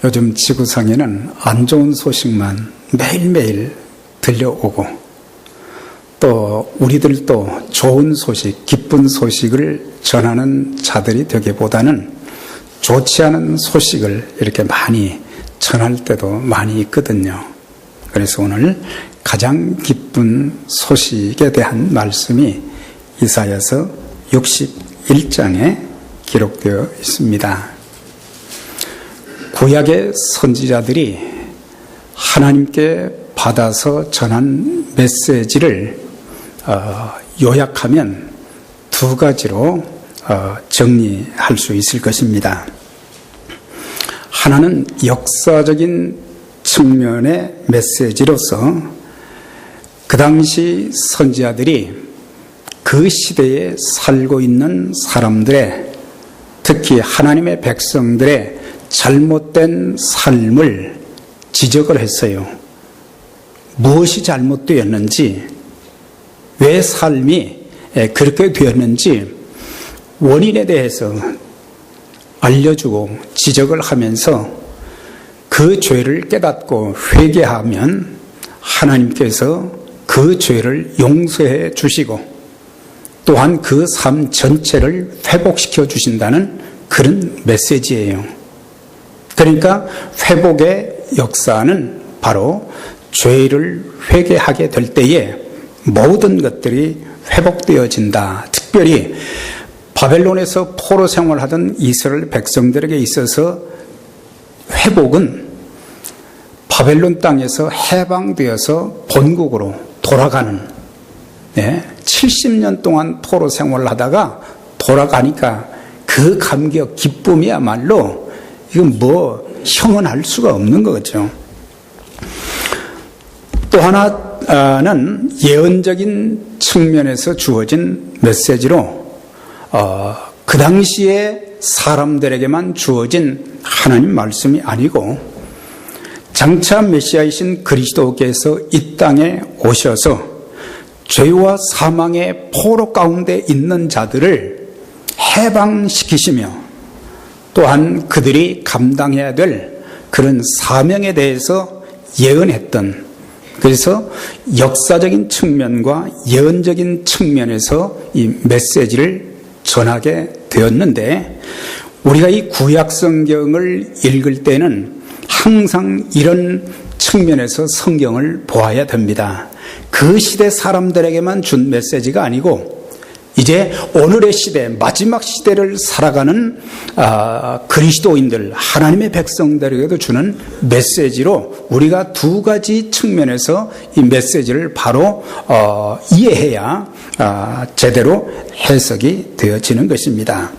요즘 지구상에는 안 좋은 소식만 매일매일 들려오고 또 우리들도 좋은 소식, 기쁜 소식을 전하는 자들이 되기보다는 좋지 않은 소식을 이렇게 많이 전할 때도 많이 있거든요. 그래서 오늘 가장 기쁜 소식에 대한 말씀이 이사야서 61장에 기록되어 있습니다. 구약의 선지자들이 하나님께 받아서 전한 메시지를 요약하면 두 가지로 정리할 수 있을 것입니다. 하나는 역사적인 측면의 메시지로서 그 당시 선지자들이 그 시대에 살고 있는 사람들의, 특히 하나님의 백성들의 잘못된 삶을 지적을 했어요. 무엇이 잘못되었는지, 왜 삶이 그렇게 되었는지 원인에 대해서 알려주고 지적을 하면서 그 죄를 깨닫고 회개하면 하나님께서 그 죄를 용서해 주시고 또한 그 삶 전체를 회복시켜 주신다는 그런 메시지예요. 그러니까 회복의 역사는 바로 죄를 회개하게 될 때에 모든 것들이 회복되어진다. 특별히 바벨론에서 포로 생활하던 이스라엘 백성들에게 있어서 회복은 바벨론 땅에서 해방되어서 본국으로 돌아가는, 70년 동안 포로 생활을 하다가 돌아가니까 그 감격, 기쁨이야말로 이건 형언할 수가 없는 거죠. 또 하나는 예언적인 측면에서 주어진 메시지로 그 당시에 사람들에게만 주어진 하나님 말씀이 아니고 장차 메시아이신 그리스도께서 이 땅에 오셔서 죄와 사망의 포로 가운데 있는 자들을 해방시키시며 또한 그들이 감당해야 될 그런 사명에 대해서 예언했던, 그래서 역사적인 측면과 예언적인 측면에서 이 메시지를 전하게 되었는데, 우리가 이 구약 성경을 읽을 때는 항상 이런 측면에서 성경을 보아야 됩니다. 그 시대 사람들에게만 준 메시지가 아니고 이제 오늘의 시대, 마지막 시대를 살아가는 그리스도인들, 하나님의 백성들에게도 주는 메시지로 우리가 두 가지 측면에서 이 메시지를 바로 이해해야 제대로 해석이 되어지는 것입니다.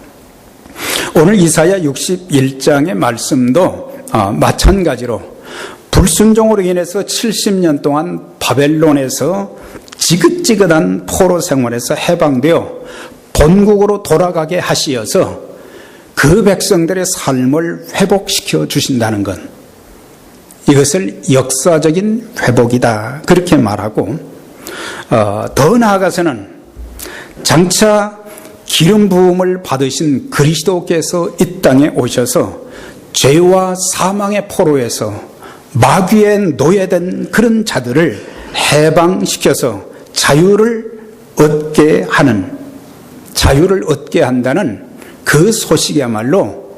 오늘 이사야 61장의 말씀도 마찬가지로 불순종으로 인해서 70년 동안 바벨론에서 지긋지긋한 포로 생활에서 해방되어 본국으로 돌아가게 하시어서 그 백성들의 삶을 회복시켜 주신다는 것, 이것을 역사적인 회복이다 그렇게 말하고, 더 나아가서는 장차 기름 부음을 받으신 그리스도께서 이 땅에 오셔서 죄와 사망의 포로에서 마귀에 노예된 그런 자들을 해방시켜서 자유를 얻게 한다는 그 소식이야말로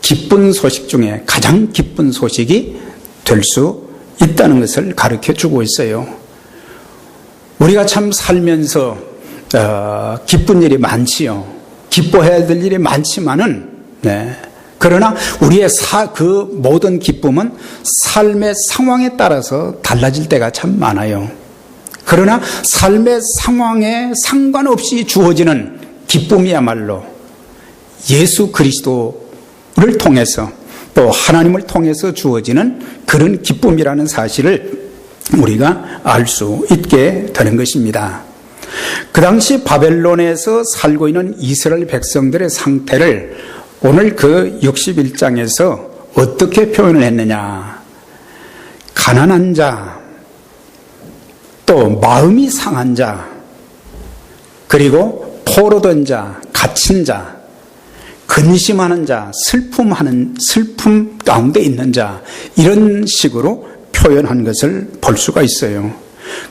기쁜 소식 중에 가장 기쁜 소식이 될 수 있다는 것을 가르쳐 주고 있어요. 우리가 참 살면서 기쁜 일이 많지요. 기뻐해야 될 일이 많지만은, 그러나 우리의 그 모든 기쁨은 삶의 상황에 따라서 달라질 때가 참 많아요. 그러나 삶의 상황에 상관없이 주어지는 기쁨이야말로 예수 그리스도를 통해서 또 하나님을 통해서 주어지는 그런 기쁨이라는 사실을 우리가 알 수 있게 되는 것입니다. 그 당시 바벨론에서 살고 있는 이스라엘 백성들의 상태를 오늘 그 61장에서 어떻게 표현을 했느냐. 가난한 자, 또 마음이 상한 자, 그리고 포로된 자, 갇힌 자, 근심하는 자, 슬픔 가운데 있는 자, 이런 식으로 표현한 것을 볼 수가 있어요.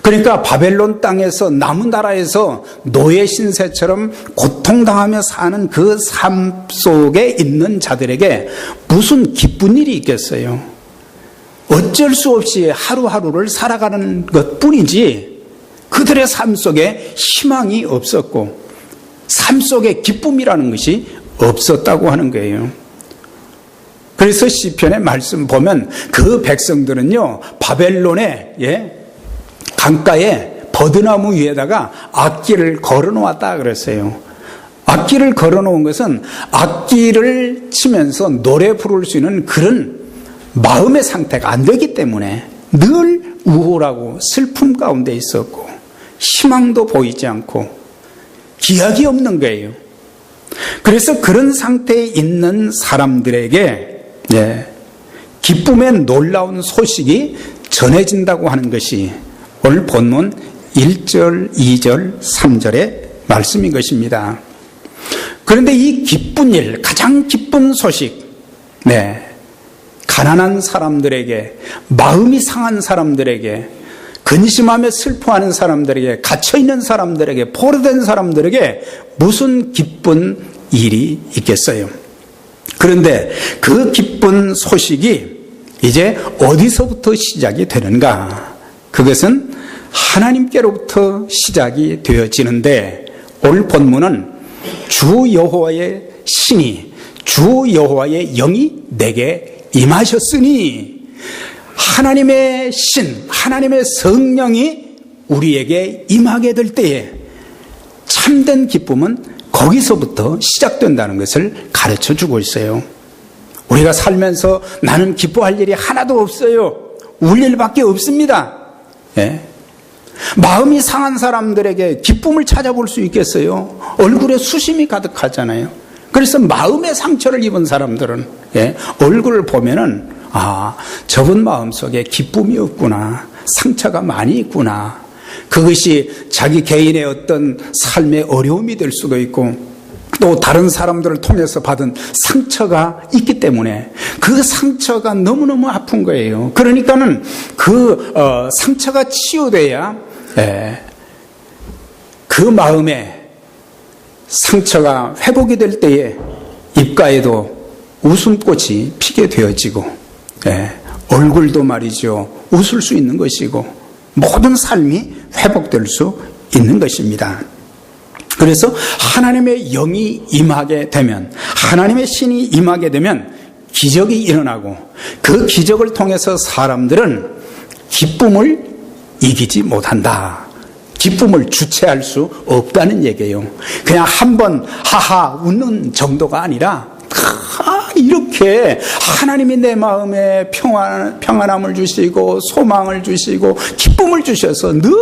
그러니까 바벨론 땅에서 남은 나라에서 노예 신세처럼 고통당하며 사는 그 삶 속에 있는 자들에게 무슨 기쁜 일이 있겠어요? 어쩔 수 없이 하루하루를 살아가는 것뿐이지 그들의 삶 속에 희망이 없었고 삶 속에 기쁨이라는 것이 없었다고 하는 거예요. 그래서 시편의 말씀 보면 그 백성들은요, 바벨론의 강가에 버드나무 위에다가 악기를 걸어 놓았다 그랬어요. 악기를 걸어 놓은 것은 악기를 치면서 노래 부를 수 있는 그런 마음의 상태가 안 되기 때문에 늘 우울하고 슬픔 가운데 있었고 희망도 보이지 않고 기약이 없는 거예요. 그래서 그런 상태에 있는 사람들에게 기쁨의 놀라운 소식이 전해진다고 하는 것이 오늘 본문 1절, 2절, 3절의 말씀인 것입니다. 그런데 이 기쁜 일, 가장 기쁜 소식, 가난한 사람들에게, 마음이 상한 사람들에게, 근심하며 슬퍼하는 사람들에게, 갇혀있는 사람들에게, 포로된 사람들에게 무슨 기쁜 일이 있겠어요? 그런데 그 기쁜 소식이 이제 어디서부터 시작이 되는가? 그것은 하나님께로부터 시작이 되어지는데 오늘 본문은 주 여호와의 신이, 주 여호와의 영이 내게 임하셨으니, 하나님의 신, 하나님의 성령이 우리에게 임하게 될 때에 참된 기쁨은 거기서부터 시작된다는 것을 가르쳐 주고 있어요. 우리가 살면서 나는 기뻐할 일이 하나도 없어요. 울 일밖에 없습니다. 마음이 상한 사람들에게 기쁨을 찾아볼 수 있겠어요? 얼굴에 수심이 가득하잖아요. 그래서 마음의 상처를 입은 사람들은 얼굴을 보면은 저분 마음속에 기쁨이 없구나, 상처가 많이 있구나, 그것이 자기 개인의 어떤 삶의 어려움이 될 수도 있고 또 다른 사람들을 통해서 받은 상처가 있기 때문에 그 상처가 너무너무 아픈 거예요. 그러니까는 그 상처가 치유돼야 그 마음에 상처가 회복이 될 때에 입가에도 웃음꽃이 피게 되어지고 얼굴도 말이죠, 웃을 수 있는 것이고 모든 삶이 회복될 수 있는 것입니다. 그래서 하나님의 영이 임하게 되면, 하나님의 신이 임하게 되면 기적이 일어나고 그 기적을 통해서 사람들은 기쁨을 이기지 못한다. 기쁨을 주체할 수 없다는 얘기예요. 그냥 한번 하하 웃는 정도가 아니라 이렇게 하나님이 내 마음에 평안함을 주시고 소망을 주시고 기쁨을 주셔서 늘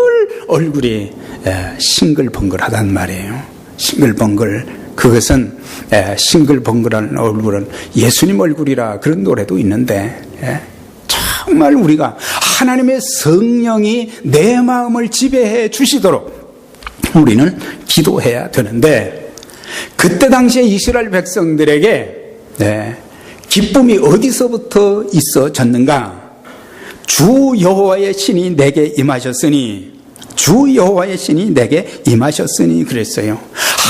얼굴이 싱글벙글하단 말이에요. 싱글벙글. 그것은 싱글벙글한 얼굴은 예수님 얼굴이라 그런 노래도 있는데 정말 우리가 하나님의 성령이 내 마음을 지배해 주시도록 우리는 기도해야 되는데, 그때 당시에 이스라엘 백성들에게 기쁨이 어디서부터 있어졌는가? 주 여호와의 신이 내게 임하셨으니, 주 여호와의 신이 내게 임하셨으니 그랬어요.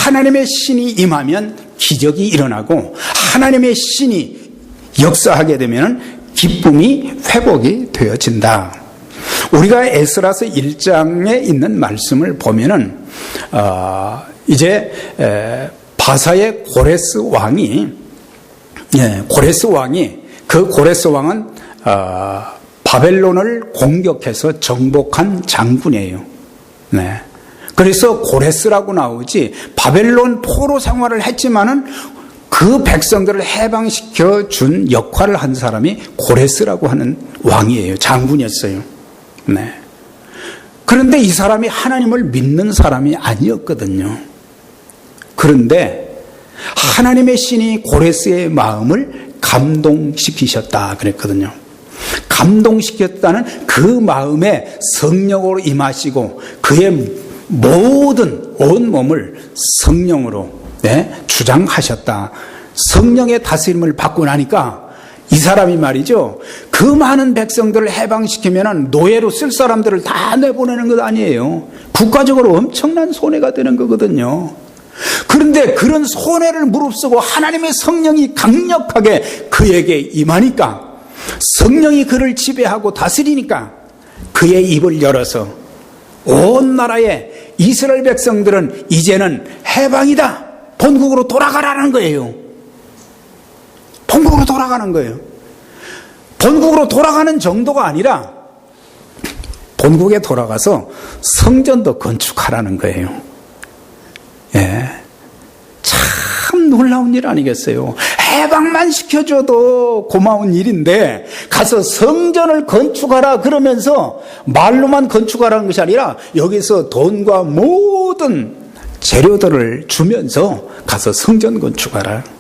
하나님의 신이 임하면 기적이 일어나고 하나님의 신이 역사하게 되면 기쁨이 회복이 되어진다. 우리가 에스라서 1장에 있는 말씀을 보면은 이제 바사의 고레스 왕이 그 고레스 왕은 바벨론을 공격해서 정복한 장군이에요. 그래서 고레스라고 나오지, 바벨론 포로 생활을 했지만은 그 백성들을 해방시켜 준 역할을 한 사람이 고레스라고 하는 왕이에요. 장군이었어요. 그런데 이 사람이 하나님을 믿는 사람이 아니었거든요. 그런데 하나님의 신이 고레스의 마음을 감동시키셨다 그랬거든요. 감동시켰다는 그 마음에 성령으로 임하시고 그의 모든 온몸을 성령으로 주장하셨다. 성령의 다스림을 받고 나니까 이 사람이 말이죠, 그 많은 백성들을 해방시키면 노예로 쓸 사람들을 다 내보내는 것 아니에요. 국가적으로 엄청난 손해가 되는 거거든요. 그런데 그런 손해를 무릅쓰고 하나님의 성령이 강력하게 그에게 임하니까, 성령이 그를 지배하고 다스리니까 그의 입을 열어서 온 나라의 이스라엘 백성들은 이제는 해방이다, 본국으로 돌아가라는 거예요. 본국으로 돌아가는 거예요. 본국으로 돌아가는 정도가 아니라 본국에 돌아가서 성전도 건축하라는 거예요. 예, 참 놀라운 일 아니겠어요? 해방만 시켜줘도 고마운 일인데 가서 성전을 건축하라 그러면서 말로만 건축하라는 것이 아니라 여기서 돈과 모든 재료들을 주면서 가서 성전 건축하라.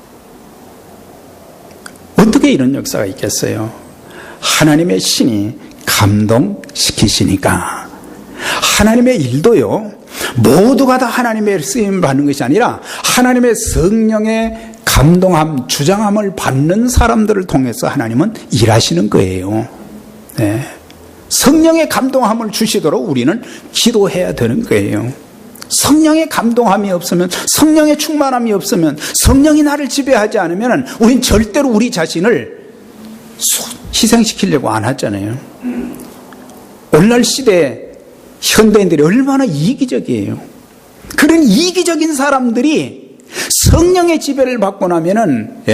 어떻게 이런 역사가 있겠어요? 하나님의 신이 감동시키시니까. 하나님의 일도요, 모두가 다 하나님의 쓰임을 받는 것이 아니라 하나님의 성령의 감동함, 주장함을 받는 사람들을 통해서 하나님은 일하시는 거예요. 네. 성령의 감동함을 주시도록 우리는 기도해야 되는 거예요. 성령의 감동함이 없으면, 성령의 충만함이 없으면, 성령이 나를 지배하지 않으면 우린 절대로 우리 자신을 희생시키려고 안 하잖아요. 오늘날 시대에 현대인들이 얼마나 이기적이에요. 그런 이기적인 사람들이 성령의 지배를 받고 나면은,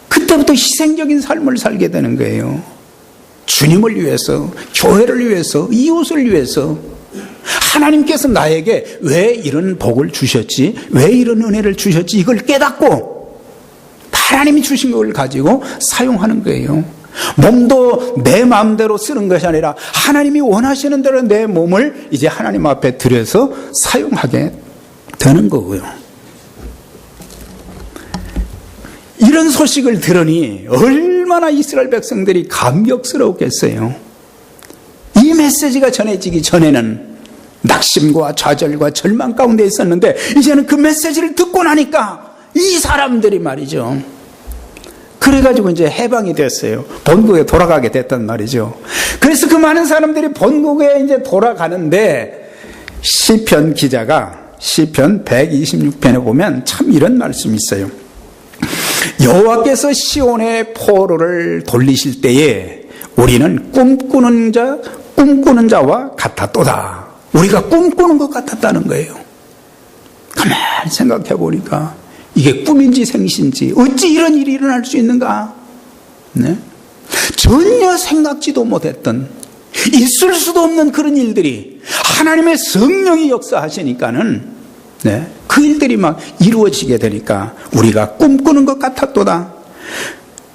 그때부터 희생적인 삶을 살게 되는 거예요. 주님을 위해서, 교회를 위해서, 이웃을 위해서. 하나님께서 나에게 왜 이런 복을 주셨지, 왜 이런 은혜를 주셨지, 이걸 깨닫고 하나님이 주신 걸 가지고 사용하는 거예요. 몸도 내 마음대로 쓰는 것이 아니라 하나님이 원하시는 대로 내 몸을 이제 하나님 앞에 들여서 사용하게 되는 거고요. 이런 소식을 들으니 얼마나 이스라엘 백성들이 감격스러웠겠어요. 이 메시지가 전해지기 전에는 낙심과 좌절과 절망 가운데 있었는데 이제는 그 메시지를 듣고 나니까 이 사람들이 말이죠, 그래가지고 이제 해방이 됐어요. 본국에 돌아가게 됐단 말이죠. 그래서 그 많은 사람들이 본국에 이제 돌아가는데 시편 기자가 시편 126편에 보면 참 이런 말씀이 있어요. 여호와께서 시온의 포로를 돌리실 때에 우리는 꿈꾸는 자와 같았도다. 우리가 꿈꾸는 것 같았다는 거예요. 가만히 생각해 보니까 이게 꿈인지 생신지 어찌 이런 일이 일어날 수 있는가? 네? 전혀 생각지도 못했던, 있을 수도 없는 그런 일들이 하나님의 성령이 역사하시니까는, 네, 그 일들이 막 이루어지게 되니까 우리가 꿈꾸는 것 같았도다.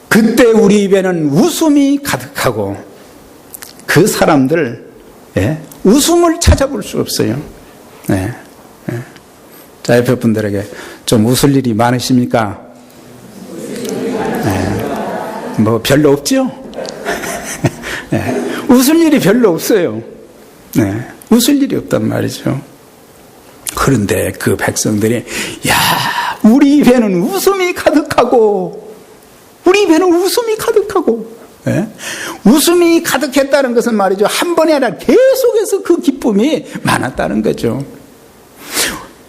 그때 우리 입에는 웃음이 가득하고 그 사람들, 웃음을 찾아볼 수 없어요. 네. 자, 옆에 분들에게 좀 웃을 일이 많으십니까? 뭐 별로 없죠? 웃을 일이 별로 없어요. 웃을 일이 없단 말이죠. 그런데 그 백성들이, 야, 우리 입에는 웃음이 가득하고, 우리 입에는 웃음이 가득하고, 웃음이 가득했다는 것은 말이죠, 한 번이 아니라 계속해서 그 기쁨이 많았다는 거죠.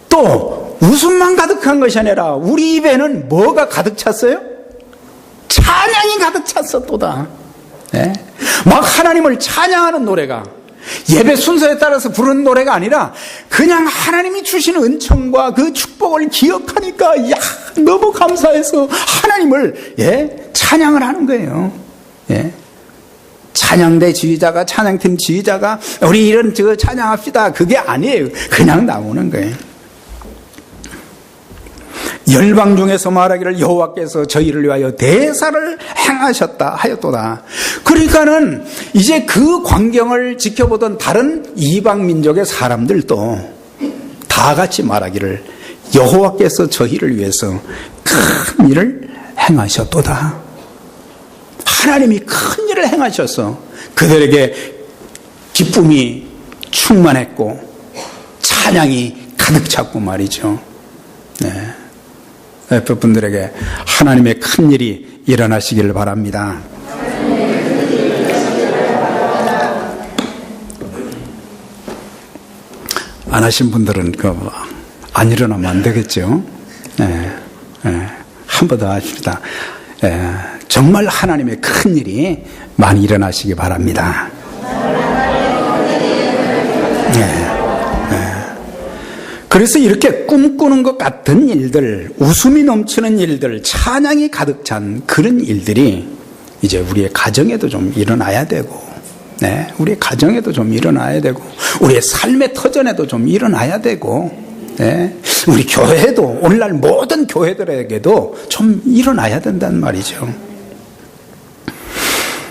또 웃음만 가득한 것이 아니라 우리 입에는 뭐가 가득 찼어요? 찬양이 가득 찼었도다. 막 하나님을 찬양하는 노래가, 예배 순서에 따라서 부르는 노래가 아니라 그냥 하나님이 주신 은총과 그 축복을 기억하니까, 야, 너무 감사해서 하나님을 찬양을 하는 거예요. 찬양대 지휘자가, 찬양팀 지휘자가 우리 이런 찬양합시다, 그게 아니에요. 그냥 나오는 거예요. 열방 중에서 말하기를 여호와께서 저희를 위하여 대사를 행하셨다 하였도다. 그러니까는 이제 그 광경을 지켜보던 다른 이방 민족의 사람들도 다 같이 말하기를 여호와께서 저희를 위해서 큰 일을 행하셨도다. 하나님이 큰 일을 행하셔서 그들에게 기쁨이 충만했고 찬양이 가득 찼고 말이죠. 분들에게 하나님의 큰 일이 일어나시기를 바랍니다. 안 하신 분들은 안 일어나면 안 되겠죠. 한 번 더 하십니다. 정말 하나님의 큰 일이 많이 일어나시기 바랍니다. 그래서 이렇게 꿈꾸는 것 같은 일들, 웃음이 넘치는 일들, 찬양이 가득 찬 그런 일들이 이제 우리의 가정에도 좀 일어나야 되고, 우리의 가정에도 좀 일어나야 되고, 우리의 삶의 터전에도 좀 일어나야 되고, 우리 교회도, 오늘날 모든 교회들에게도 좀 일어나야 된다는 말이죠.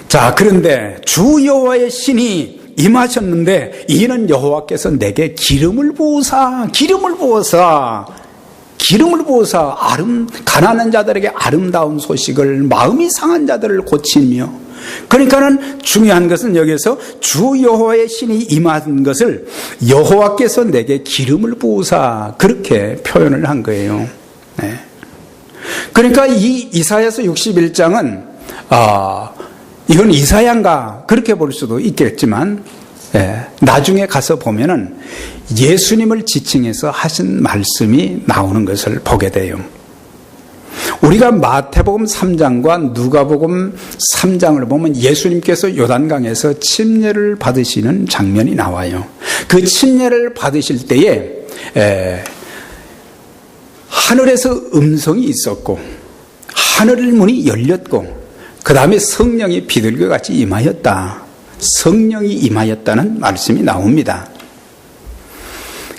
자, 그런데 주 여호와의 신이 임하셨는데 이는 여호와께서 내게 기름을 부으사 가난한 자들에게 아름다운 소식을, 마음이 상한 자들을 고치며, 그러니까는 중요한 것은 여기서 주 여호와의 신이 임한 것을 여호와께서 내게 기름을 부으사 그렇게 표현을 한 거예요. 그러니까 이 이사야서 61장은 이건 이사야인가 그렇게 볼 수도 있겠지만, 나중에 가서 보면은 예수님을 지칭해서 하신 말씀이 나오는 것을 보게 돼요. 우리가 마태복음 3장과 누가복음 3장을 보면 예수님께서 요단강에서 침례를 받으시는 장면이 나와요. 그 침례를 받으실 때에 하늘에서 음성이 있었고 하늘 문이 열렸고 그 다음에 성령이 비둘기같이 임하였다. 성령이 임하였다는 말씀이 나옵니다.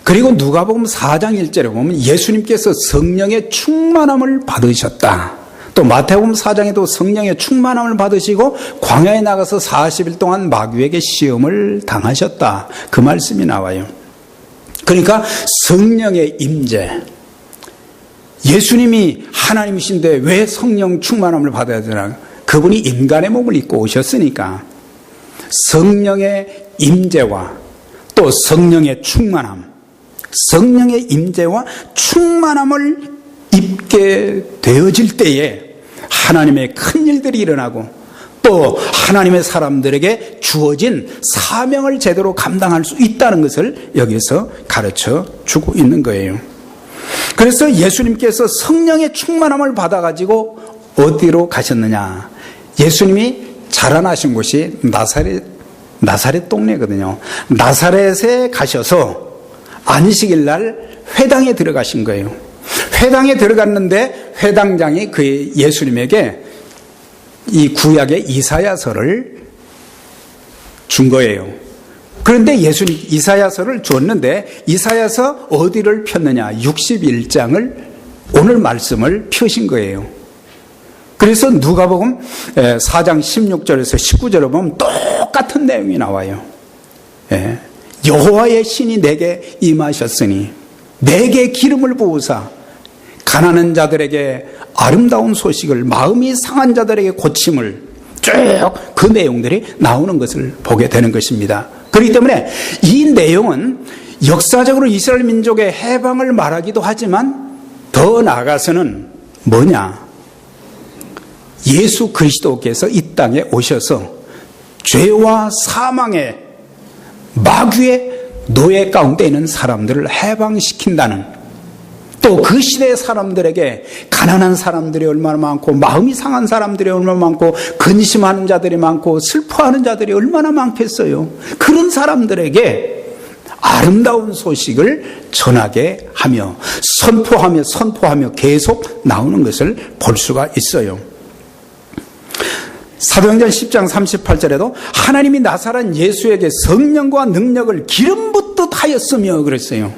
그리고 누가복음 4장 1절에 보면 예수님께서 성령의 충만함을 받으셨다. 또 마태복음 4장에도 성령의 충만함을 받으시고 광야에 나가서 40일 동안 마귀에게 시험을 당하셨다. 그 말씀이 나와요. 그러니까 성령의 임재, 예수님이 하나님이신데 왜 성령 충만함을 받아야 되나? 그분이 인간의 몸을 입고 오셨으니까 성령의 임재와 또 성령의 충만함, 성령의 임재와 충만함을 입게 되어질 때에 하나님의 큰 일들이 일어나고 또 하나님의 사람들에게 주어진 사명을 제대로 감당할 수 있다는 것을 여기서 가르쳐 주고 있는 거예요. 그래서 예수님께서 성령의 충만함을 받아가지고 어디로 가셨느냐? 예수님이 자라나신 곳이 나사렛 동네거든요. 나사렛에 가셔서 안식일 날 회당에 들어가신 거예요. 회당에 들어갔는데 회당장이 그 예수님에게 이 구약의 이사야서를 준 거예요. 그런데 예수님 이사야서를 줬는데 이사야서 어디를 폈느냐? 61장을 오늘 말씀을 펴신 거예요. 그래서 누가복음 4장 16절에서 19절을 보면 똑같은 내용이 나와요. 여호와의 신이 내게 임하셨으니 내게 기름을 부으사 가난한 자들에게 아름다운 소식을, 마음이 상한 자들에게 고침을, 쭉 그 내용들이 나오는 것을 보게 되는 것입니다. 그렇기 때문에 이 내용은 역사적으로 이스라엘 민족의 해방을 말하기도 하지만 더 나아가서는 뭐냐? 예수 그리스도께서 이 땅에 오셔서 죄와 사망의 마귀의 노예 가운데 있는 사람들을 해방시킨다는, 또 그 시대의 사람들에게 가난한 사람들이 얼마나 많고 마음이 상한 사람들이 얼마나 많고 근심하는 자들이 많고 슬퍼하는 자들이 얼마나 많겠어요. 그런 사람들에게 아름다운 소식을 전하게 하며 선포하며 계속 나오는 것을 볼 수가 있어요. 사도행전 10장 38절에도 하나님이 나사렛 예수에게 성령과 능력을 기름 붓듯 하였으며 그랬어요.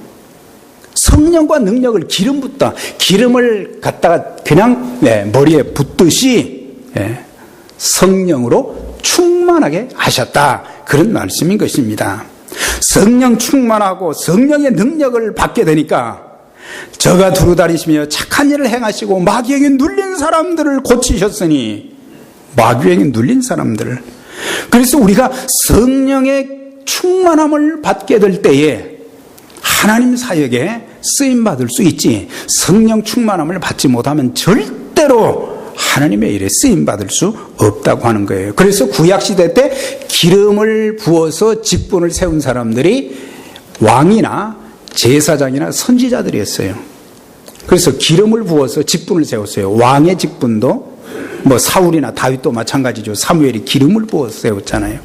성령과 능력을 기름 붓다. 기름을 갖다가 그냥 머리에 붓듯이 성령으로 충만하게 하셨다. 그런 말씀인 것입니다. 성령 충만하고 성령의 능력을 받게 되니까 저가 두루다니시며 착한 일을 행하시고 마귀에게 눌린 사람들을 고치셨으니, 마귀에게 눌린 사람들을. 그래서 우리가 성령의 충만함을 받게 될 때에 하나님 사역에 쓰임받을 수 있지, 성령 충만함을 받지 못하면 절대로 하나님의 일에 쓰임받을 수 없다고 하는 거예요. 그래서 구약시대 때 기름을 부어서 직분을 세운 사람들이 왕이나 제사장이나 선지자들이었어요. 그래서 기름을 부어서 직분을 세웠어요. 왕의 직분도 뭐 사울이나 다윗도 마찬가지죠. 사무엘이 기름을 부어서 세웠잖아요.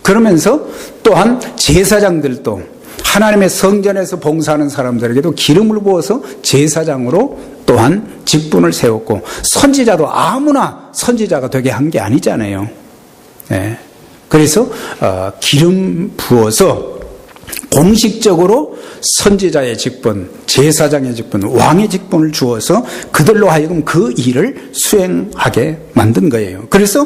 그러면서 또한 제사장들도 하나님의 성전에서 봉사하는 사람들에게도 기름을 부어서 제사장으로 또한 직분을 세웠고, 선지자도 아무나 선지자가 되게 한 게 아니잖아요. 네. 그래서 기름 부어서 공식적으로 선지자의 직분, 제사장의 직분, 왕의 직분을 주어서 그들로 하여금 그 일을 수행하게 만든 거예요. 그래서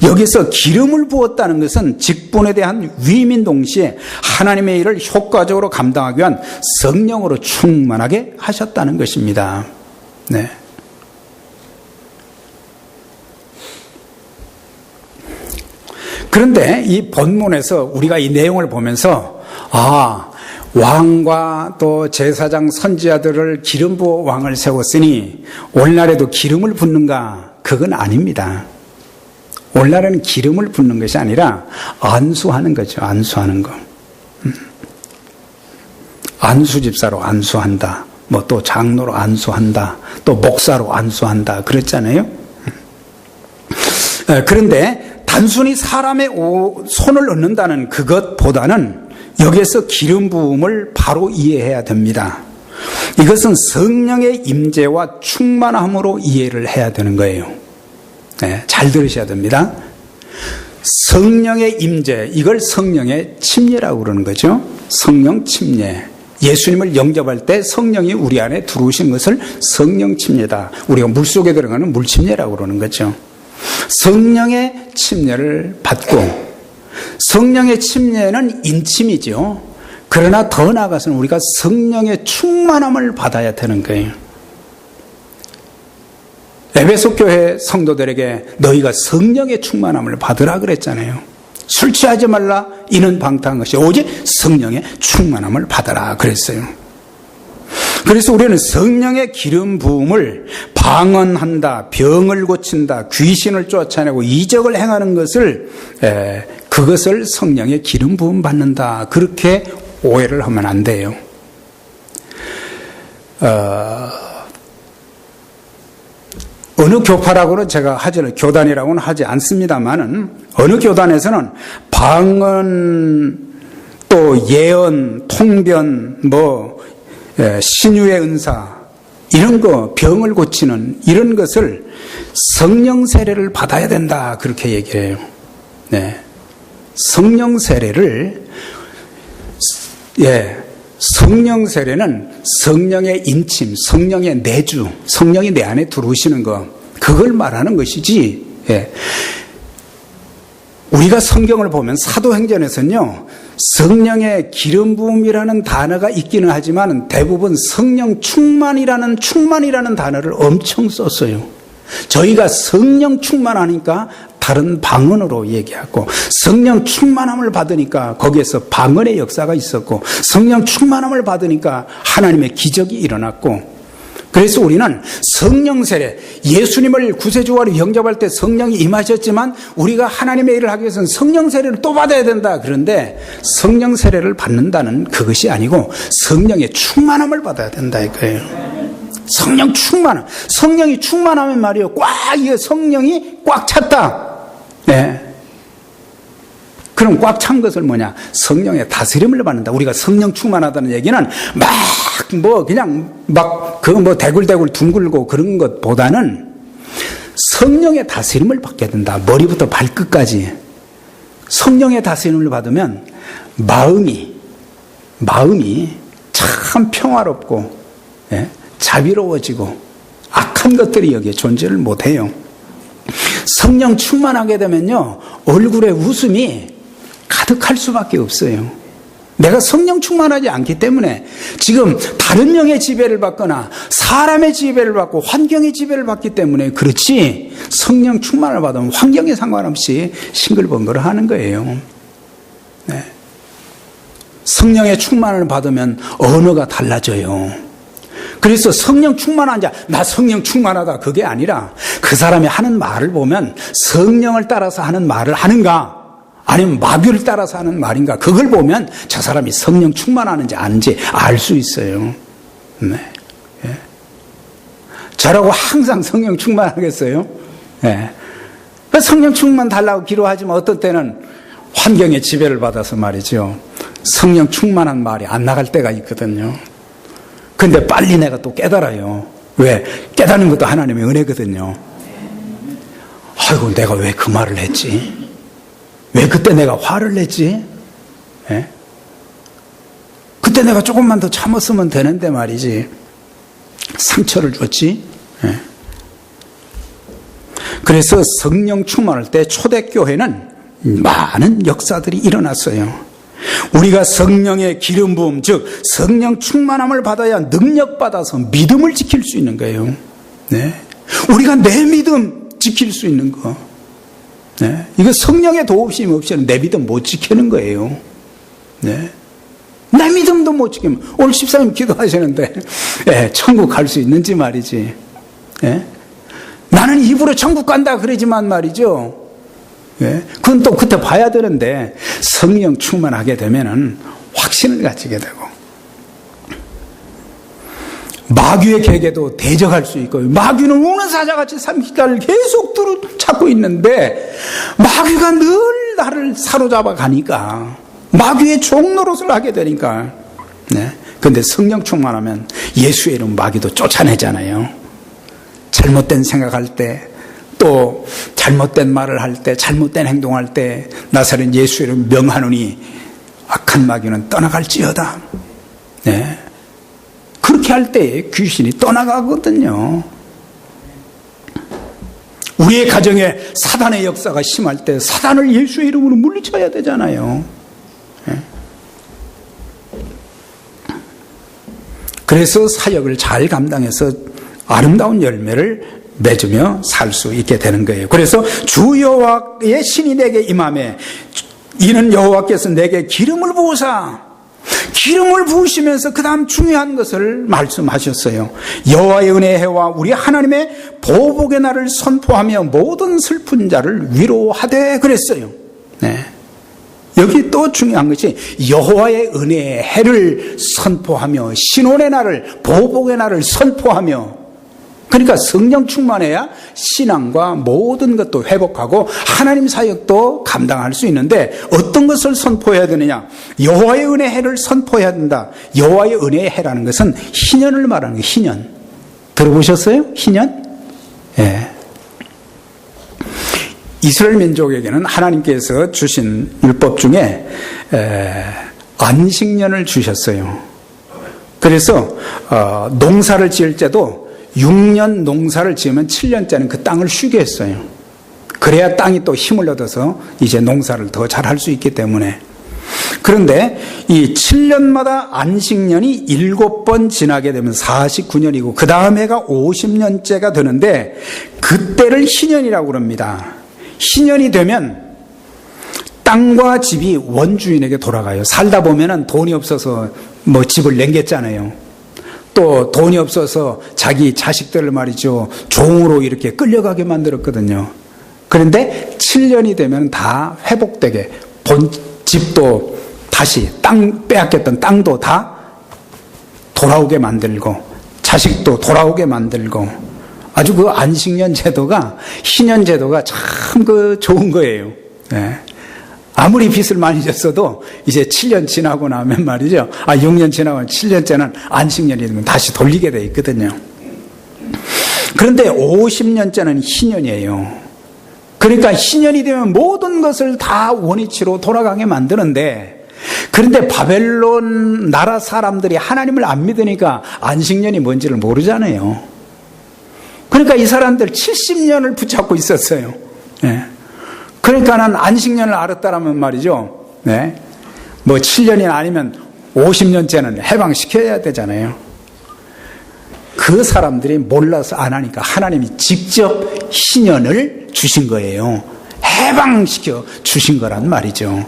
여기서 기름을 부었다는 것은 직분에 대한 위임인 동시에 하나님의 일을 효과적으로 감당하기 위한 성령으로 충만하게 하셨다는 것입니다. 네. 그런데 이 본문에서 우리가 이 내용을 보면서 왕과 또 제사장 선지자들을 기름 부어 왕을 세웠으니 오늘날에도 기름을 붓는가? 그건 아닙니다. 오늘날에는 기름을 붓는 것이 아니라 안수하는 거죠. 안수하는 거. 안수집사로 안수한다. 뭐 또 장로로 안수한다. 또 목사로 안수한다. 그랬잖아요. 그런데 단순히 사람의 손을 얻는다는 그것보다는 여기에서 기름 부음을 바로 이해해야 됩니다. 이것은 성령의 임재와 충만함으로 이해를 해야 되는 거예요. 네, 잘 들으셔야 됩니다. 성령의 임재, 이걸 성령의 침례라고 그러는 거죠. 성령 침례. 예수님을 영접할 때 성령이 우리 안에 들어오신 것을 성령 침례다. 우리가 물속에 들어가는 물침례라고 그러는 거죠. 성령의 침례를 받고, 성령의 침례는 인침이죠. 그러나 더 나아가서는 우리가 성령의 충만함을 받아야 되는 거예요. 에베소 교회 성도들에게 너희가 성령의 충만함을 받으라 그랬잖아요. 술 취하지 말라, 이는 방탕한 것이 오직 성령의 충만함을 받아라 그랬어요. 그래서 우리는 성령의 기름 부음을 방언한다, 병을 고친다, 귀신을 쫓아내고 이적을 행하는 것을 그것을 성령의 기름 부음 받는다, 그렇게 오해를 하면 안 돼요. 어느 교파라고는 제가 교단이라고는 하지 않습니다만은 어느 교단에서는 방언, 또 예언, 통변, 신유의 은사, 이런 거, 병을 고치는 이런 것을 성령 세례를 받아야 된다, 그렇게 얘기해요. 네. 성령 세례를, 성령 세례는 성령의 인침, 성령의 내주, 성령이 내 안에 들어오시는 거, 그걸 말하는 것이지. 우리가 성경을 보면 사도행전에서는요, 성령의 기름 부음이라는 단어가 있기는 하지만 대부분 성령 충만이라는 단어를 엄청 썼어요. 저희가 성령 충만하니까 다른 방언으로 얘기하고, 성령 충만함을 받으니까 거기에서 방언의 역사가 있었고, 성령 충만함을 받으니까 하나님의 기적이 일어났고, 그래서 우리는 성령 세례, 예수님을 구세주로 영접할 때 성령이 임하셨지만 우리가 하나님의 일을 하기 위해서는 성령 세례를 또 받아야 된다. 그런데 성령 세례를 받는다는 그것이 아니고 성령의 충만함을 받아야 된다 이거예요. 성령 충만함. 성령이 충만하면 말이에요, 이게 성령이 꽉 찼다. 네. 그럼 꽉 찬 것을 뭐냐? 성령의 다스림을 받는다. 우리가 성령 충만하다는 얘기는 대굴대굴 둥글고 그런 것보다는 성령의 다스림을 받게 된다. 머리부터 발끝까지. 성령의 다스림을 받으면 마음이 참 평화롭고, 자비로워지고 악한 것들이 여기에 존재를 못해요. 성령 충만하게 되면요, 얼굴에 웃음이 가득할 수밖에 없어요. 내가 성령 충만하지 않기 때문에 지금 다른 영의 지배를 받거나 사람의 지배를 받고 환경의 지배를 받기 때문에 그렇지, 성령 충만을 받으면 환경에 상관없이 싱글벙글 하는 거예요. 네. 성령의 충만을 받으면 언어가 달라져요. 그래서 성령 충만한 자, 나 성령 충만하다, 그게 아니라 그 사람이 하는 말을 보면 성령을 따라서 하는 말을 하는가, 아니면 마귀를 따라서 하는 말인가, 그걸 보면 저 사람이 성령 충만하는지 아닌지 알 수 있어요. 네. 예. 저라고 항상 성령 충만하겠어요? 예. 성령 충만 달라고 기도하지만 어떤 때는 환경의 지배를 받아서 말이죠, 성령 충만한 말이 안 나갈 때가 있거든요. 근데 빨리 내가 또 깨달아요. 왜? 깨닫는 것도 하나님의 은혜거든요. 아이고, 내가 왜 그 말을 했지? 왜 그때 내가 화를 냈지? 예? 그때 내가 조금만 더 참았으면 되는데 말이지. 상처를 줬지? 예? 그래서 성령 충만할 때 초대교회는 많은 역사들이 일어났어요. 우리가 성령의 기름 부음, 즉 성령 충만함을 받아야 능력받아서 믿음을 지킬 수 있는 거예요. 네. 우리가 내 믿음 지킬 수 있는 거. 네. 이거 성령의 도우심 없이는 내 믿음 못 지키는 거예요. 네. 내 믿음도 못 지키면, 오늘 집사님 기도하시는데 네, 천국 갈 수 있는지 말이지. 네. 나는 입으로 천국 간다 그러지만 말이죠, 예? 그건 또 그때 봐야 되는데 성령 충만하게 되면은 확신을 가지게 되고, 마귀의 계계도 대적할 수 있고, 마귀는 우는 사자같이 삼킬가를 계속 찾고 있는데 마귀가 늘 나를 사로잡아 가니까 마귀의 종노릇을 하게 되니까. 네. 근데 성령 충만하면 예수의 이름 마귀도 쫓아내잖아요. 잘못된 생각할 때, 또 잘못된 말을 할 때, 잘못된 행동할 때 나사렛 예수의 이름 명하노니 악한 마귀는 떠나갈지어다. 네. 그렇게 할 때 귀신이 떠나가거든요. 우리의 가정에 사단의 역사가 심할 때 사단을 예수의 이름으로 물리쳐야 되잖아요. 네. 그래서 사역을 잘 감당해서 아름다운 열매를 맺으며 살 수 있게 되는 거예요. 그래서 주 여호와의 신이 내게 임하매 이는 여호와께서 내게 기름을 부으사, 기름을 부으시면서 그 다음 중요한 것을 말씀하셨어요. 여호와의 은혜의 해와 우리 하나님의 보복의 날을 선포하며 모든 슬픈 자를 위로하되 그랬어요. 네. 여기 또 중요한 것이 여호와의 은혜의 해를 선포하며 신혼의 날을, 보복의 날을 선포하며, 그러니까 성령 충만해야 신앙과 모든 것도 회복하고 하나님 사역도 감당할 수 있는데 어떤 것을 선포해야 되느냐? 여호와의 은혜의 해를 선포해야 된다. 여호와의 은혜의 해라는 것은 희년을 말하는 거예요. 희년. 들어보셨어요? 희년? 예. 이스라엘 민족에게는 하나님께서 주신 율법 중에 안식년을 주셨어요. 그래서 농사를 지을 때도 6년 농사를 지으면 7년째는 그 땅을 쉬게 했어요. 그래야 땅이 또 힘을 얻어서 이제 농사를 더 잘할 수 있기 때문에. 그런데 이 7년마다 안식년이 7번 지나게 되면 49년이고 그 다음 해가 50년째가 되는데 그때를 희년이라고 그럽니다. 희년이 되면 땅과 집이 원주인에게 돌아가요. 살다 보면은 돈이 없어서 뭐 집을 남겼잖아요. 또 돈이 없어서 자기 자식들을 말이죠, 종으로 이렇게 끌려가게 만들었거든요. 그런데 7년이 되면 다 회복되게, 본 집도 다시, 빼앗겼던 땅도 다 돌아오게 만들고 자식도 돌아오게 만들고, 아주 그 안식년 제도가, 희년 제도가 참 그 좋은 거예요. 네. 아무리 빚을 많이 졌어도 이제 7년 지나고 나면 말이죠, 6년 지나고 7년째는 안식년이 되면 다시 돌리게 돼 있거든요. 그런데 50년째는 희년이에요. 그러니까 희년이 되면 모든 것을 다 원위치로 돌아가게 만드는데, 그런데 바벨론 나라 사람들이 하나님을 안 믿으니까 안식년이 뭔지를 모르잖아요. 그러니까 이 사람들 70년을 붙잡고 있었어요. 네. 그러니까는 안식년을 알았다라면 말이죠, 네, 뭐 7년이 아니면 50년째는 해방시켜야 되잖아요. 그 사람들이 몰라서 안 하니까 하나님이 직접 희년을 주신 거예요. 해방시켜 주신 거란 말이죠.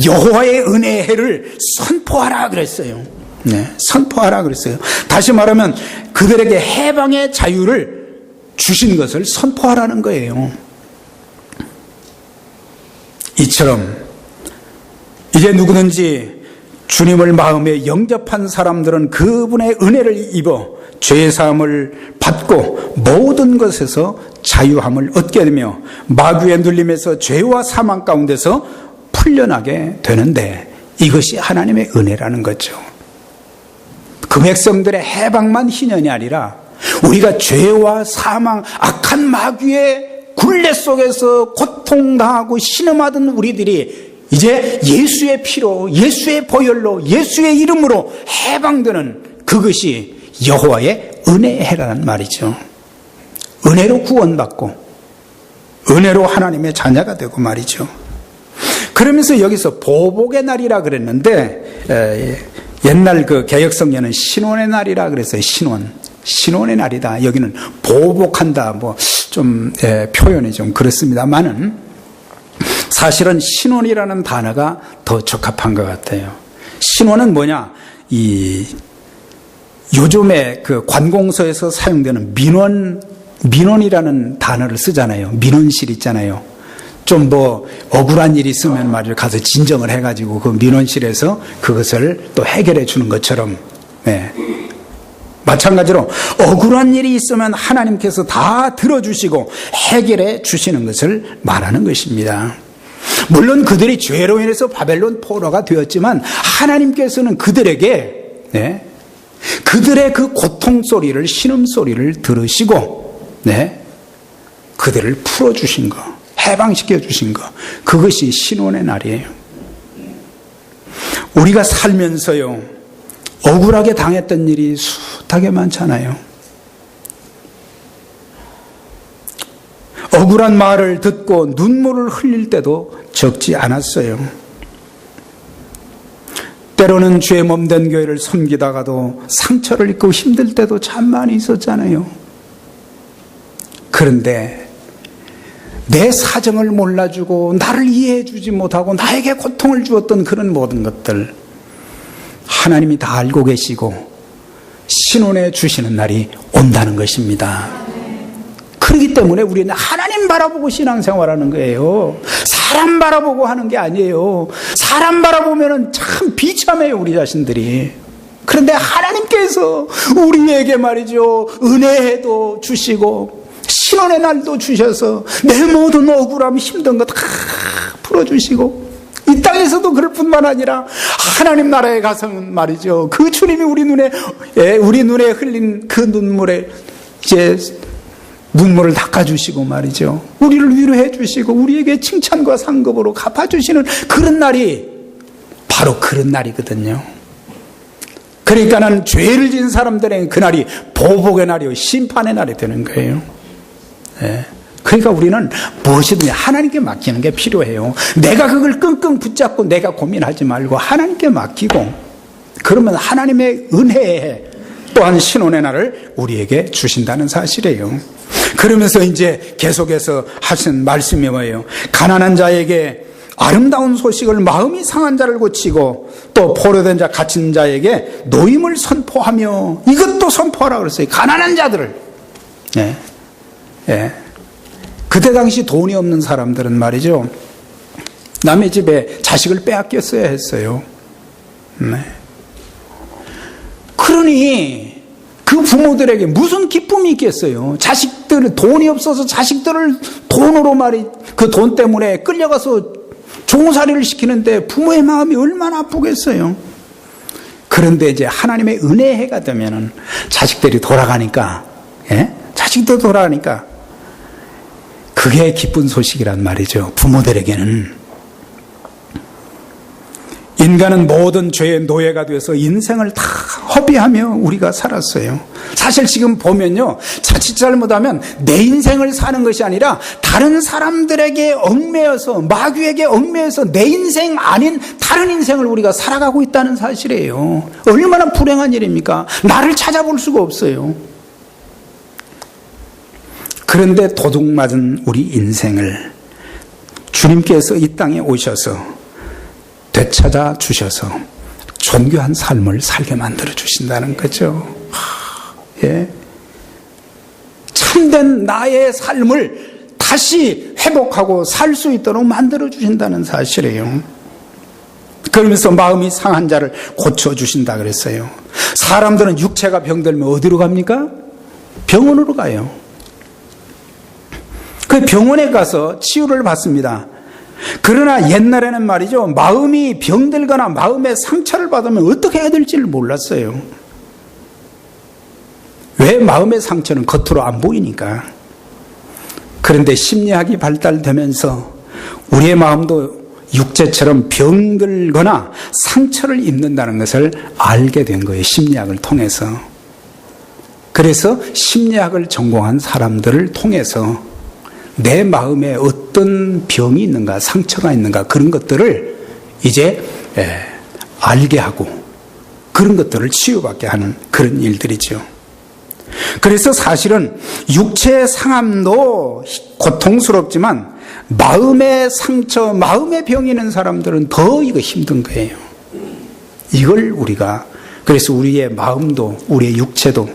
여호와의 은혜의 해를 선포하라 그랬어요. 네, 선포하라 그랬어요. 다시 말하면 그들에게 해방의 자유를 주신 것을 선포하라는 거예요. 이처럼 이제 누구든지 주님을 마음에 영접한 사람들은 그분의 은혜를 입어 죄사함을 받고 모든 것에서 자유함을 얻게 되며 마귀의 눌림에서 죄와 사망 가운데서 풀려나게 되는데, 이것이 하나님의 은혜라는 거죠. 그 백성들의 해방만 희년이 아니라 우리가 죄와 사망, 악한 마귀의 굴레 속에서 고통당하고 신음하던 우리들이 이제 예수의 피로, 예수의 보혈로, 예수의 이름으로 해방되는, 그것이 여호와의 은혜라는 말이죠. 은혜로 구원받고 은혜로 하나님의 자녀가 되고 말이죠. 그러면서 여기서 보복의 날이라 그랬는데, 옛날 그 개역성경은 신원의 날이라 그랬어요. 신원의 날이다. 여기는 보복한다. 좀 표현이 좀 그렇습니다만은 사실은 신원이라는 단어가 더 적합한 것 같아요. 신원은 뭐냐? 요즘에 그 관공서에서 사용되는 민원이라는 단어를 쓰잖아요. 민원실 있잖아요. 좀 억울한 일이 있으면 말이죠, 가서 진정을 해가지고 그 민원실에서 그것을 또 해결해 주는 것처럼, 네. 마찬가지로 억울한 일이 있으면 하나님께서 다 들어주시고 해결해 주시는 것을 말하는 것입니다. 물론 그들이 죄로 인해서 바벨론 포로가 되었지만 하나님께서는 그들에게, 네, 그들의 그 고통 소리를, 신음 소리를 들으시고, 네, 그들을 풀어주신 거, 해방시켜 주신 거, 그것이 신원의 날이에요. 우리가 살면서요, 억울하게 당했던 일이 숱하게 많잖아요. 억울한 말을 듣고 눈물을 흘릴 때도 적지 않았어요. 때로는 죄 몸된 교회를 섬기다가도 상처를 입고 힘들 때도 참 많이 있었잖아요. 그런데 내 사정을 몰라주고 나를 이해해 주지 못하고 나에게 고통을 주었던 그런 모든 것들, 하나님이 다 알고 계시고 신원해 주시는 날이 온다는 것입니다. 그렇기 때문에 우리는 하나님 바라보고 신앙생활하는 거예요. 사람 바라보고 하는 게 아니에요. 사람 바라보면 참 비참해요, 우리 자신들이. 그런데 하나님께서 우리에게 말이죠, 은혜도 주시고 신원의 날도 주셔서 내 모든 억울함, 힘든 거 다 풀어주시고, 이 땅에서도 그럴 뿐만 아니라 하나님 나라에 가서는 말이죠, 그 주님이 우리 눈에 흘린 그 눈물에 이제 눈물을 닦아주시고 말이죠, 우리를 위로해 주시고 우리에게 칭찬과 상급으로 갚아주시는 그런 날이 바로 그런 날이거든요. 그러니까는 죄를 지은 사람들에게 그날이 보복의 날이요, 심판의 날이 되는 거예요. 네. 그러니까 우리는 무엇이든지 하나님께 맡기는 게 필요해요. 내가 그걸 끙끙 붙잡고 내가 고민하지 말고 하나님께 맡기고, 그러면 하나님의 은혜에 또한 신원의 날을 우리에게 주신다는 사실이에요. 그러면서 이제 계속해서 하신 말씀이 뭐예요? 가난한 자에게 아름다운 소식을, 마음이 상한 자를 고치고 또 포로된 자, 갇힌 자에게 노임을 선포하며, 이것도 선포하라 그랬어요. 가난한 자들을. 네. 네. 그때 당시 돈이 없는 사람들은 말이죠, 남의 집에 자식을 빼앗겼어야 했어요. 네. 그러니 그 부모들에게 무슨 기쁨이 있겠어요? 자식들, 돈이 없어서 자식들을 돈으로 그 돈 때문에 끌려가서 종살이를 시키는데 부모의 마음이 얼마나 아프겠어요? 그런데 이제 하나님의 은혜의 해가 되면은 자식들이 돌아가니까, 예? 자식도 돌아가니까 그게 기쁜 소식이란 말이죠. 부모들에게는. 인간은 모든 죄의 노예가 되어서 인생을 다 허비하며 우리가 살았어요. 사실 지금 보면요, 자칫 잘못하면 내 인생을 사는 것이 아니라 다른 사람들에게 얽매여서, 마귀에게 얽매여서 내 인생 아닌 다른 인생을 우리가 살아가고 있다는 사실이에요. 얼마나 불행한 일입니까? 나를 찾아볼 수가 없어요. 그런데 도둑맞은 우리 인생을 주님께서 이 땅에 오셔서 되찾아 주셔서 존귀한 삶을 살게 만들어 주신다는 거죠. 예. 참된 나의 삶을 다시 회복하고 살 수 있도록 만들어 주신다는 사실이에요. 그러면서 마음이 상한 자를 고쳐주신다 그랬어요. 사람들은 육체가 병들면 어디로 갑니까? 병원으로 가요. 그 병원에 가서 치유를 받습니다. 그러나 옛날에는 말이죠, 마음이 병들거나 마음의 상처를 받으면 어떻게 해야 될지를 몰랐어요. 왜? 마음의 상처는 겉으로 안 보이니까. 그런데 심리학이 발달되면서 우리의 마음도 육체처럼 병들거나 상처를 입는다는 것을 알게 된 거예요. 심리학을 통해서. 그래서 심리학을 전공한 사람들을 통해서 내 마음에 어떤 병이 있는가, 상처가 있는가, 그런 것들을 이제 알게 하고 그런 것들을 치유받게 하는 그런 일들이죠. 그래서 사실은 육체의 상함도 고통스럽지만 마음의 상처, 마음의 병이 있는 사람들은 더 이거 힘든 거예요. 이걸 우리가, 그래서 우리의 마음도, 우리의 육체도,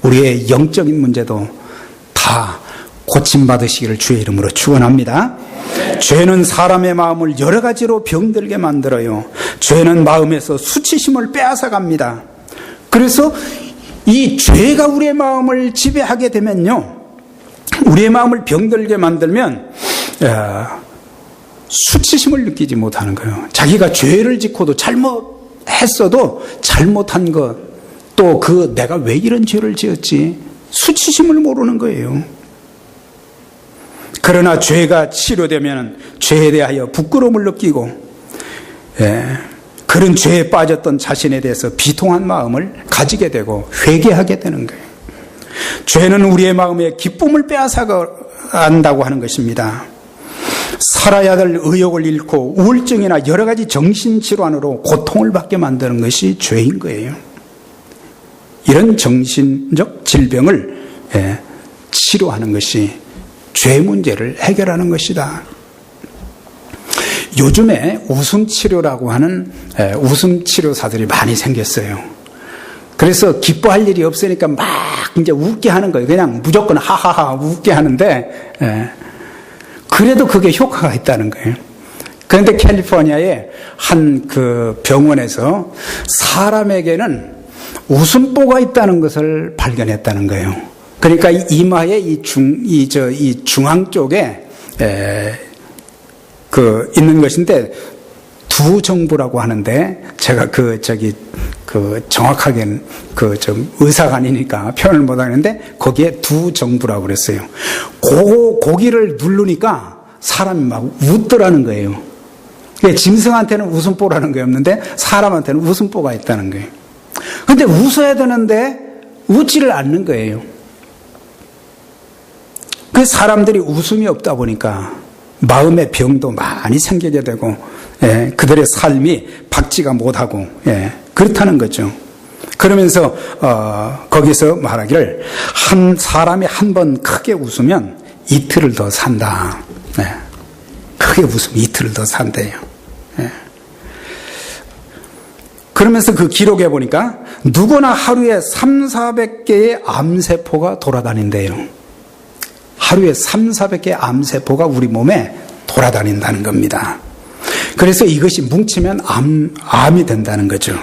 우리의 영적인 문제도 다 고침받으시기를 주의 이름으로 축원합니다. 죄는 사람의 마음을 여러 가지로 병들게 만들어요. 죄는 마음에서 수치심을 빼앗아갑니다. 그래서 이 죄가 우리의 마음을 지배하게 되면요, 우리의 마음을 병들게 만들면 수치심을 느끼지 못하는 거예요. 자기가 죄를 짓고도 잘못했어도 잘못한 것, 또 내가 왜 이런 죄를 지었지, 수치심을 모르는 거예요. 그러나 죄가 치료되면 죄에 대하여 부끄러움을 느끼고 그런 죄에 빠졌던 자신에 대해서 비통한 마음을 가지게 되고 회개하게 되는 거예요. 죄는 우리의 마음에 기쁨을 빼앗아간다고 하는 것입니다. 살아야 될 의욕을 잃고 우울증이나 여러 가지 정신질환으로 고통을 받게 만드는 것이 죄인 거예요. 이런 정신적 질병을 치료하는 것이 죄 문제를 해결하는 것이다. 요즘에 웃음치료라고 하는 웃음치료사들이 많이 생겼어요. 그래서 기뻐할 일이 없으니까 막 이제 웃게 하는 거예요. 그냥 무조건 하하하 웃게 하는데, 그래도 그게 효과가 있다는 거예요. 그런데 캘리포니아의 한 그 병원에서 사람에게는 웃음보가 있다는 것을 발견했다는 거예요. 그러니까 이마의 이 중앙 쪽에 있는 것인데 두정부라고 하는데, 제가 정확하게는 의사가 아니니까 표현을 못 하겠는데 거기에 두정부라고 그랬어요. 고기를 누르니까 사람이 막 웃더라는 거예요. 짐승한테는 웃음보라는 게 없는데 사람한테는 웃음보가 있다는 거예요. 근데 웃어야 되는데 웃지를 않는 거예요. 그 사람들이 웃음이 없다 보니까 마음의 병도 많이 생기게 되고, 그들의 삶이 박지가 못하고, 그렇다는 거죠. 그러면서 거기서 말하기를, 한 사람이 한 번 크게 웃으면 이틀을 더 산다. 크게 웃으면 이틀을 더 산대요. 그러면서 그 기록에 보니까 누구나 하루에 300-400개의 암세포가 돌아다닌대요. 하루에 300-400개의 암세포가 우리 몸에 돌아다닌다는 겁니다. 그래서 이것이 뭉치면 암이 된다는 거죠.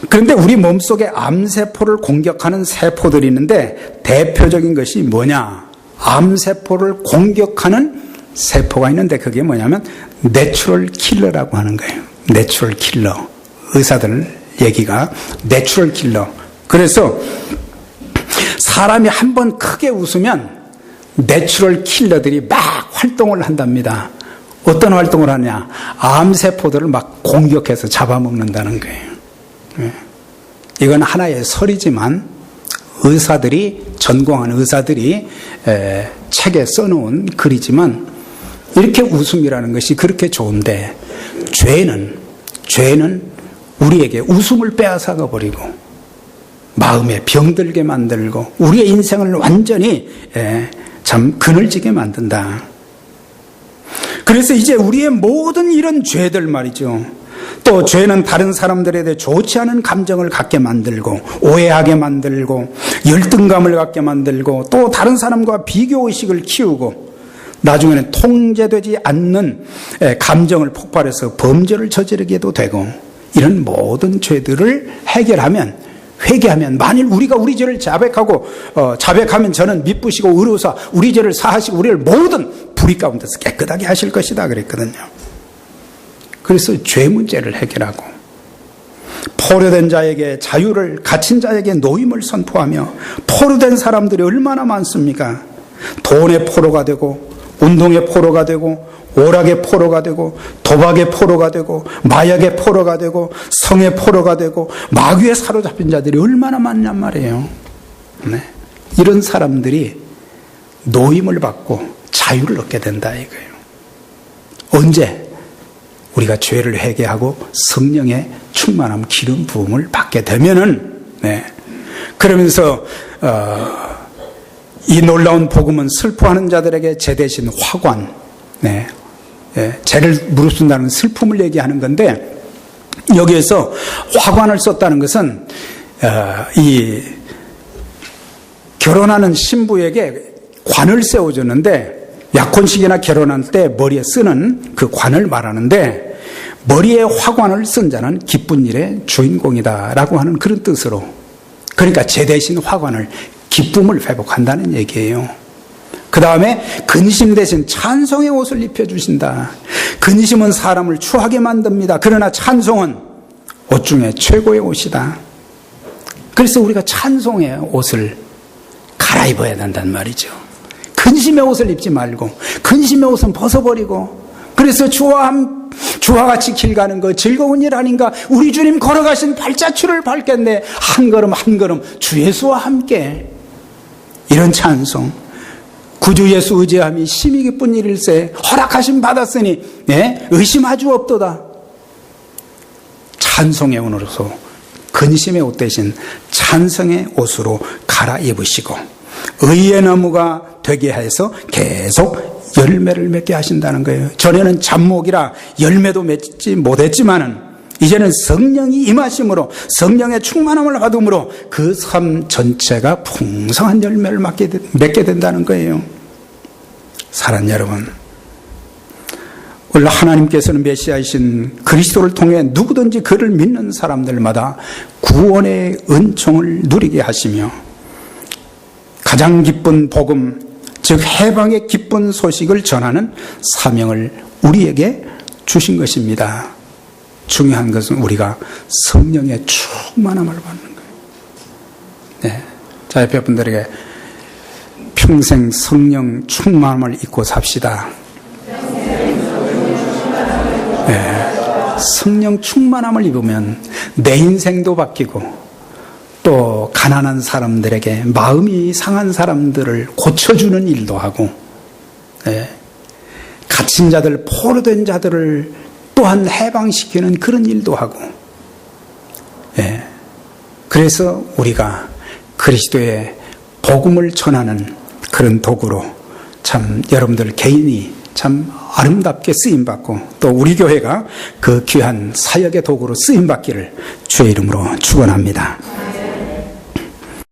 그런데 우리 몸속에 암세포를 공격하는 세포들이 있는데 대표적인 것이 뭐냐? 암세포를 공격하는 세포가 있는데 그게 뭐냐면 내추럴 킬러라고 하는 거예요. 내추럴 킬러. 의사들 얘기가 내추럴 킬러. 그래서 사람이 한 번 크게 웃으면 내추럴 킬러들이 막 활동을 한답니다. 어떤 활동을 하냐? 암세포들을 막 공격해서 잡아먹는다는 거예요. 이건 하나의 설이지만 전공한 의사들이 책에 써놓은 글이지만, 이렇게 웃음이라는 것이 그렇게 좋은데 죄는 우리에게 웃음을 빼앗아가 버리고 마음에 병들게 만들고 우리의 인생을 완전히 참 그늘지게 만든다. 그래서 이제 우리의 모든 이런 죄들 말이죠. 또 죄는 다른 사람들에 대해 좋지 않은 감정을 갖게 만들고 오해하게 만들고 열등감을 갖게 만들고 또 다른 사람과 비교의식을 키우고 나중에는 통제되지 않는 감정을 폭발해서 범죄를 저지르게도 되고 이런 모든 죄들을 해결하면 회개하면 만일 우리가 우리 죄를 자백하면 저는 미쁘시고 의로우사 우리 죄를 사하시고 우리를 모든 불의 가운데서 깨끗하게 하실 것이다 그랬거든요. 그래서 죄 문제를 해결하고 포로된 자에게 자유를 갇힌 자에게 노임을 선포하며 포로된 사람들이 얼마나 많습니까? 돈의 포로가 되고 운동의 포로가 되고 오락의 포로가 되고 도박의 포로가 되고 마약의 포로가 되고 성의 포로가 되고 마귀에 사로잡힌 자들이 얼마나 많냔 말이에요. 네. 이런 사람들이 노임을 받고 자유를 얻게 된다 이거예요. 언제? 우리가 죄를 회개하고 성령의 충만함 기름 부음을 받게 되면은 그러면서 이 놀라운 복음은 슬퍼하는 자들에게 죄 대신 화관 죄를 무릅쓴다는 슬픔을 얘기하는 건데 여기에서 화관을 썼다는 것은 이 결혼하는 신부에게 관을 세워줬는데 약혼식이나 결혼할 때 머리에 쓰는 그 관을 말하는데 머리에 화관을 쓴 자는 기쁜 일의 주인공이다라고 하는 그런 뜻으로 그러니까 죄 대신 화관을 기쁨을 회복한다는 얘기예요. 그 다음에 근심 대신 찬송의 옷을 입혀주신다. 근심은 사람을 추하게 만듭니다. 그러나 찬송은 옷 중에 최고의 옷이다. 그래서 우리가 찬송의 옷을 갈아입어야 된단 말이죠. 근심의 옷을 입지 말고 근심의 옷은 벗어버리고 그래서 주와 같이 길 가는 거 즐거운 일 아닌가. 우리 주님 걸어가신 발자취를 밟겠네. 한 걸음 한 걸음 주 예수와 함께 이런 찬송 구주 예수 의지함이 심히 기쁜 일일세 허락하심 받았으니 의심하주 없도다. 찬송의 옷으로서 근심의 옷 대신 찬송의 옷으로 갈아입으시고 의의 나무가 되게 해서 계속 열매를 맺게 하신다는 거예요. 전에는 잡목이라 열매도 맺지 못했지만은 이제는 성령이 임하심으로 성령의 충만함을 받음으로 그 삶 전체가 풍성한 열매를 맺게 된다는 거예요. 사랑하는 여러분, 원래 하나님께서는 메시아이신 그리스도를 통해 누구든지 그를 믿는 사람들마다 구원의 은총을 누리게 하시며 가장 기쁜 복음, 즉 해방의 기쁜 소식을 전하는 사명을 우리에게 주신 것입니다. 중요한 것은 우리가 성령의 충만함을 받는 거예요. 자, 옆에 분들에게 평생 성령 충만함을 잊고 삽시다. 성령 충만함을 입으면 내 인생도 바뀌고 또 가난한 사람들에게 마음이 상한 사람들을 고쳐주는 일도 하고 갇힌 자들, 포로된 자들을 또한 해방시키는 그런 일도 하고 그래서 우리가 그리스도의 복음을 전하는 그런 도구로 참 여러분들 개인이 참 아름답게 쓰임받고 또 우리 교회가 그 귀한 사역의 도구로 쓰임받기를 주의 이름으로 축원합니다.